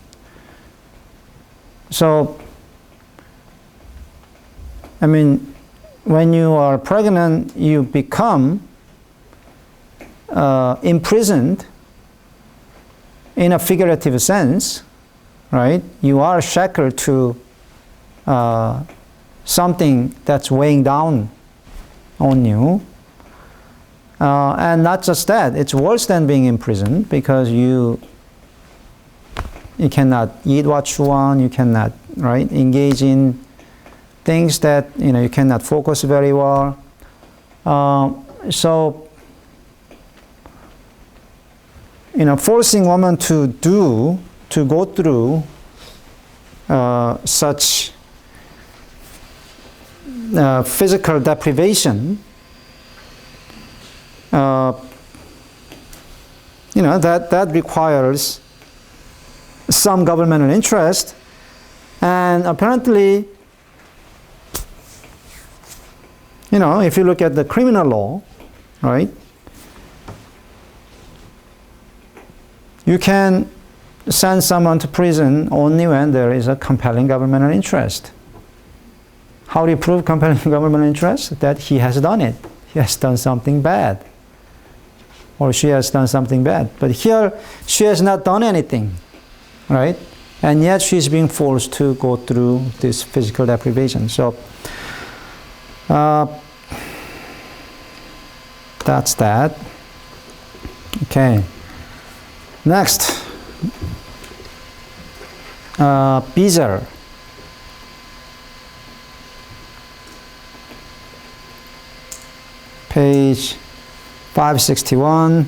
So, I mean, when you are pregnant, you become imprisoned in a figurative sense, right? You are shackled to something that's weighing down on you. And not just that, it's worse than being imprisoned because you cannot eat what you want, you cannot, right, engage in things that, you cannot focus very well. So, forcing women to go through such physical deprivation, that requires some governmental interest, and apparently, if you look at the criminal law, right, you can send someone to prison only when there is a compelling governmental interest. How do you prove compelling governmental interest? That he has done it. He has done something bad. Or she has done something bad. But here, she has not done anything, right? And yet she's being forced to go through this physical deprivation. So, that's that. Okay. Next. Beezer. page 561.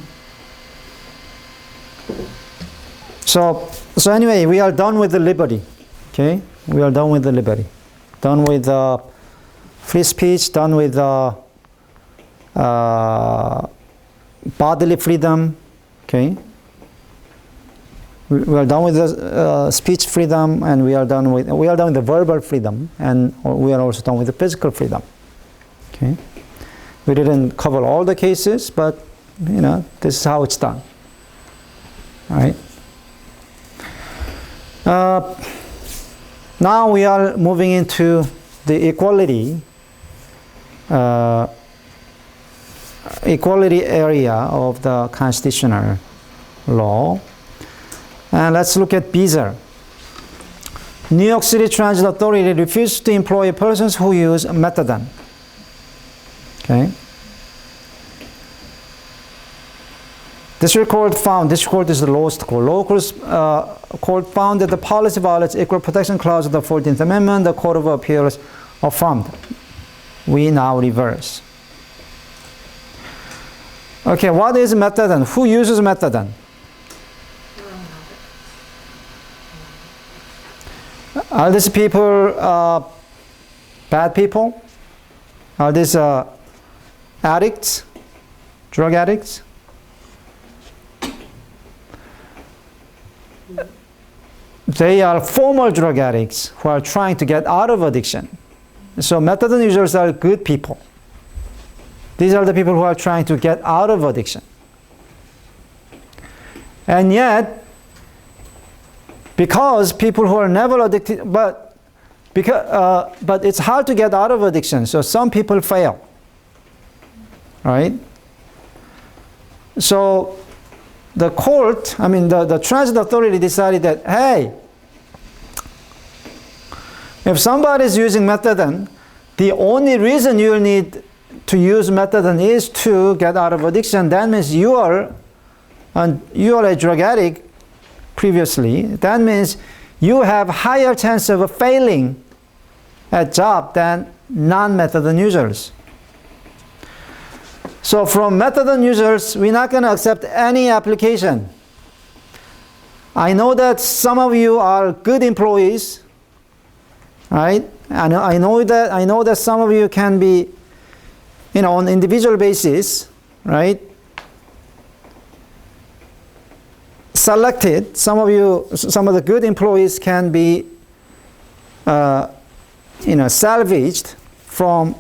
So anyway, we are done with the liberty. Okay, we are done with the liberty. Done with free speech. Done with bodily freedom. Okay. We are done with the speech freedom, and we are done with the verbal freedom, and we are also done with the physical freedom. Okay. We didn't cover all the cases, but this is how it's done. All right. Now we are moving into the equality area of the constitutional law. And let's look at Beezer. New York City Transit Authority refused to employ persons who use methadone. Okay. District Court is the lowest court. Local court found that the policy violates Equal Protection Clause of the 14th Amendment. The Court of Appeals affirmed. We now reverse. Okay, what is methadone? Who uses methadone? Are these people bad people? Are these addicts? Drug addicts? They are former drug addicts who are trying to get out of addiction. So methadone users are good people. These are the people who are trying to get out of addiction. And yet, because people who are never addicted, but it's hard to get out of addiction, so some people fail. Right? So the court, the transit authority decided that, hey, if somebody is using methadone, the only reason you need to use methadone is to get out of addiction. That means you are a drug addict previously. That means you have higher chance of failing at job than non-methadone users. So from methadone users, we're not going to accept any application. I know that some of you are good employees, right? And I know that some of you can be, on an individual basis, right? Selected. Some of the good employees can be, salvaged from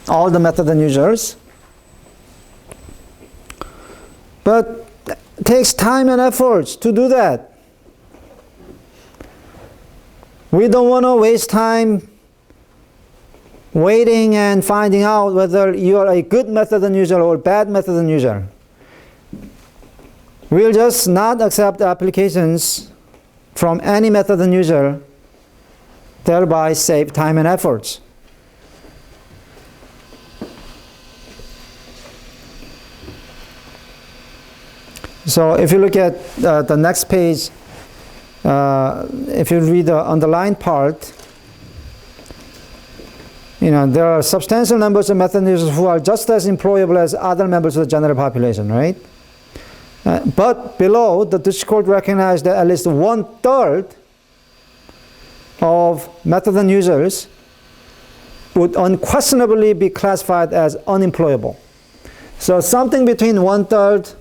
all the methadone users. But it takes time and efforts to do that. We don't want to waste time waiting and finding out whether you are a good methadone user or bad methadone user. We'll just not accept applications from any methadone user, thereby save time and efforts. So if you look at the next page, if you read the underlined part, there are substantial numbers of methadone users who are just as employable as other members of the general population, right? But below, the district court recognized that at least 1/3 of methadone users would unquestionably be classified as unemployable. So something between 1/3,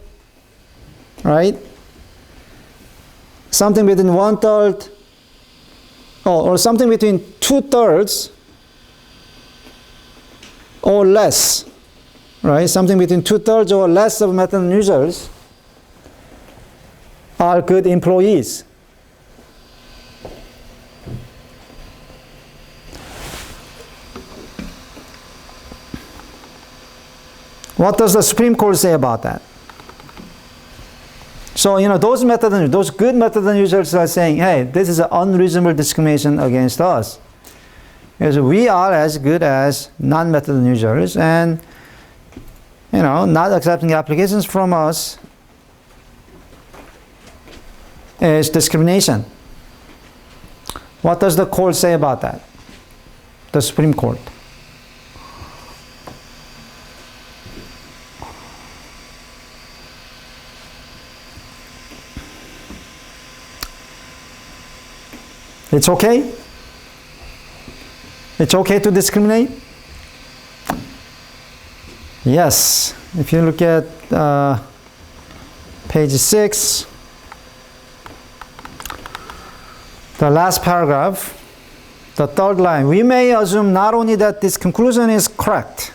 right? Something between 1/3, or something between 2/3 or less, right? Something between 2/3 or less of methadone users are good employees. What does the Supreme Court say about that? So, those good methadone users are saying, hey, this is an unreasonable discrimination against us. Because we are as good as non-methadone users, and, not accepting applications from us is discrimination. What does the court say about that? The Supreme Court. It's okay? It's okay to discriminate? Yes. If you look at page 6, the last paragraph, the third line, we may assume not only that this conclusion is correct.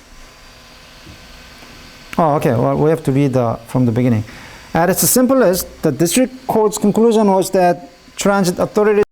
Oh, okay, well, we have to read from the beginning. At its simplest, the district court's conclusion was that transit authorities